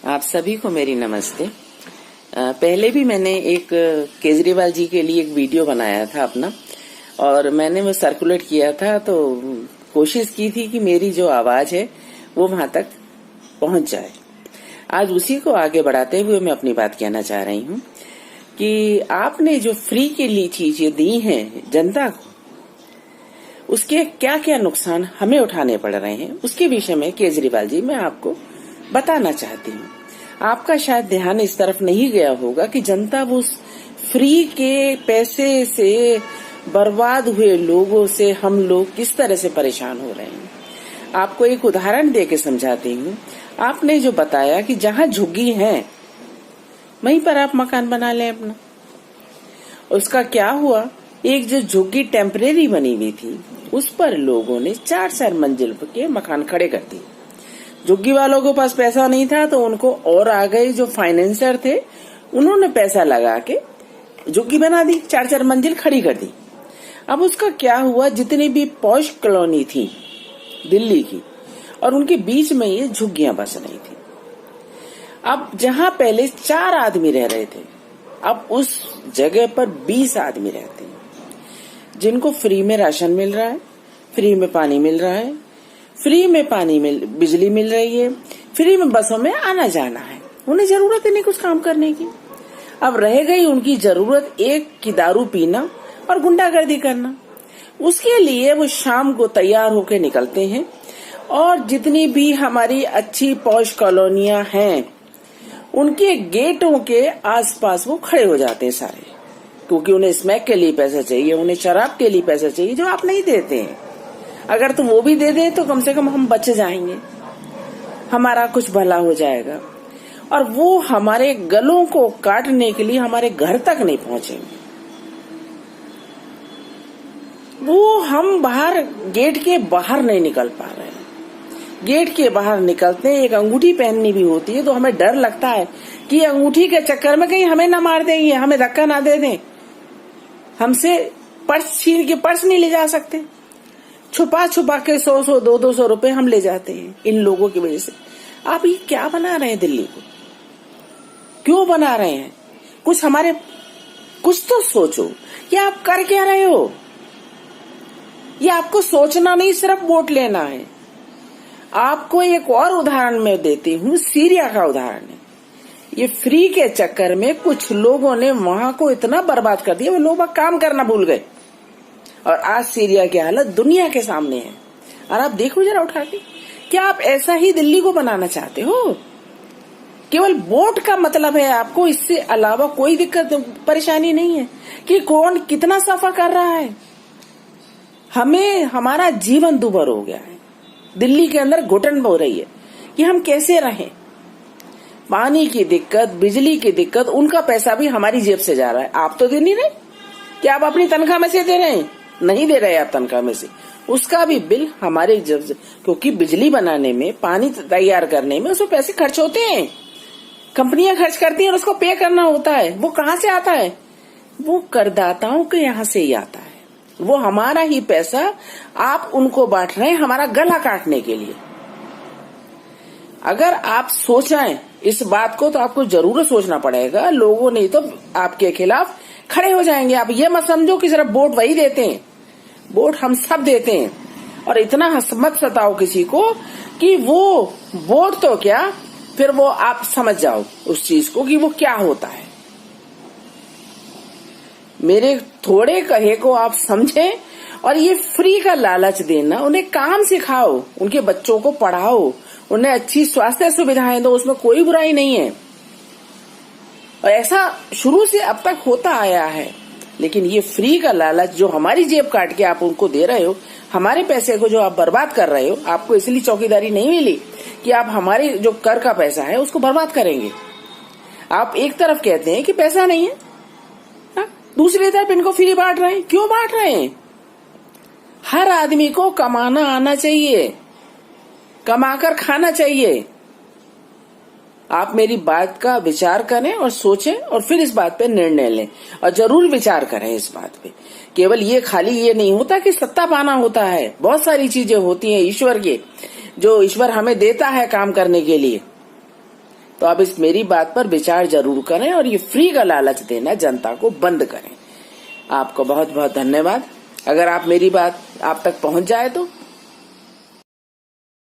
आप सभी को मेरी नमस्ते। पहले भी मैंने एक केजरीवाल जी के लिए एक वीडियो बनाया था अपना, और मैंने वो सर्कुलेट किया था, तो कोशिश की थी कि मेरी जो आवाज है वो वहां तक पहुंच जाए। आज उसी को आगे बढ़ाते हुए मैं अपनी बात कहना चाह रही हूँ कि आपने जो फ्री के लिए चीजें दी हैं जनता को, उसके क्या क्या नुकसान हमें उठाने पड़ रहे हैं, उसके विषय में केजरीवाल जी मैं आपको बताना चाहती हूँ। आपका शायद ध्यान इस तरफ नहीं गया होगा कि जनता वो फ्री के पैसे से बर्बाद हुए लोगों से हम लोग किस तरह से परेशान हो रहे हैं। आपको एक उदाहरण देके समझाती हूँ। आपने जो बताया कि जहाँ झुग्गी है वहीं पर आप मकान बना लें अपना, उसका क्या हुआ? एक जो झुग्गी टेम्परेरी बनी हुई थी उस पर लोगों ने 4-4 मंजिल के मकान खड़े कर दिए। झुग्गी वालों के पास पैसा नहीं था तो उनको और आ गए जो फाइनेंसर थे, उन्होंने पैसा लगा के झुग्गी बना दी, 4-4 मंजिल खड़ी कर दी। अब उसका क्या हुआ, जितनी भी पॉश कॉलोनी थी दिल्ली की और उनके बीच में ये झुग्गियां बस रही थी। अब जहां पहले 4 आदमी रह रहे थे, अब उस जगह पर 20 आदमी रहते हैं, जिनको फ्री में राशन मिल रहा है, फ्री में पानी मिल रहा है, फ्री में बिजली मिल रही है, फ्री में बसों में आना जाना है। उन्हें जरूरत ही नहीं कुछ काम करने की। अब रह गई उनकी जरूरत एक की दारू पीना और गुंडागर्दी करना। उसके लिए वो शाम को तैयार होकर निकलते हैं और जितनी भी हमारी अच्छी पॉश कॉलोनियां हैं उनके गेटों के आसपास वो खड़े हो जाते हैं सारे, क्योंकि उन्हें स्मैक के लिए पैसा चाहिए, उन्हें शराब के लिए पैसा चाहिए, जो आप नहीं देते हैं। अगर तुम वो भी दे दे तो कम से कम हम बच जाएंगे, हमारा कुछ भला हो जाएगा। और वो हमारे गलों को काटने के लिए हमारे घर तक नहीं पहुंचेंगे। वो हम बाहर गेट के बाहर नहीं निकल पा रहे हैं। गेट के बाहर निकलते हैं, एक अंगूठी पहननी भी होती है तो हमें डर लगता है कि अंगूठी के चक्कर में कहीं हमें ना मार देंगे, हमें धक्का ना दे दें, हमसे पर्स छीन के पर्स नहीं ले जा सकते। छुपा छुपा के 100-100, 200-200 रुपए हम ले जाते हैं इन लोगों की वजह से। आप ये क्या बना रहे हैं दिल्ली को? क्यों बना रहे हैं? कुछ तो सोचो। ये आप कर क्या रहे हो? ये आपको सोचना नहीं, सिर्फ वोट लेना है। आपको एक और उदाहरण मैं देती हूँ, सीरिया का उदाहरण है। ये फ्री के चक्कर में कुछ लोगों ने वहां को इतना बर्बाद कर दिया, वो लोग काम करना भूल गए और आज सीरिया की हालत दुनिया के सामने है। और आप देखो जरा उठा के, क्या आप ऐसा ही दिल्ली को बनाना चाहते हो? केवल वोट का मतलब है आपको, इससे अलावा कोई दिक्कत परेशानी नहीं है कि कौन कितना सफा कर रहा है। हमारा जीवन दुभर हो गया है, दिल्ली के अंदर घुटन हो रही है कि हम कैसे रहें। पानी की दिक्कत, बिजली की दिक्कत, उनका पैसा भी हमारी जेब से जा रहा है। आप तो दे नहीं रहे, क्या आप अपनी तनख्वाह में से दे रहे हैं? नहीं दे रहे आप तनख्वाह में से, उसका भी बिल हमारे जेब से, क्योंकि बिजली बनाने में, पानी तैयार करने में उसमें पैसे खर्च होते हैं, कंपनियां खर्च करती हैं और उसको पे करना होता है। वो कहाँ से आता है? वो करदाताओं के यहाँ से ही आता है। वो हमारा ही पैसा आप उनको बांट रहे हैं हमारा गला काटने के लिए। अगर आप सोचें इस बात को तो आपको जरूर सोचना पड़ेगा। लोगों नहीं तो आपके खिलाफ खड़े हो जाएंगे। आप ये मत समझो कि सिर्फ वोट वही देते हैं, वोट हम सब देते हैं। और इतना मत सताओ किसी को कि वो वोट तो क्या, फिर वो आप समझ जाओ उस चीज को कि वो क्या होता है। मेरे थोड़े कहे को आप समझें और ये फ्री का लालच देना, उन्हें काम सिखाओ, उनके बच्चों को पढ़ाओ, उन्हें अच्छी स्वास्थ्य सुविधाएं दो, उसमें कोई बुराई नहीं है। और ऐसा शुरू से अब तक होता आया है। लेकिन ये फ्री का लालच जो हमारी जेब काट के आप उनको दे रहे हो, हमारे पैसे को जो आप बर्बाद कर रहे हो, आपको इसलिए चौकीदारी नहीं मिली कि आप हमारे जो कर का पैसा है उसको बर्बाद करेंगे। आप एक तरफ कहते हैं कि पैसा नहीं है, दूसरी तरफ इनको फ्री बांट रहे हैं। क्यों बांट रहे हैं? हर आदमी को कमाना आना चाहिए, कमाकर खाना चाहिए। आप मेरी बात का विचार करें और सोचें और फिर इस बात पे निर्णय लें, और जरूर विचार करें इस बात पे। केवल ये खाली ये नहीं होता कि सत्ता पाना होता है, बहुत सारी चीजें होती हैं ईश्वर के, जो ईश्वर हमें देता है काम करने के लिए। तो आप इस मेरी बात पर विचार जरूर करें और ये फ्री का लालच देना जनता को बंद करें। आपको बहुत बहुत धन्यवाद। अगर आप मेरी बात आप तक पहुंच जाए तो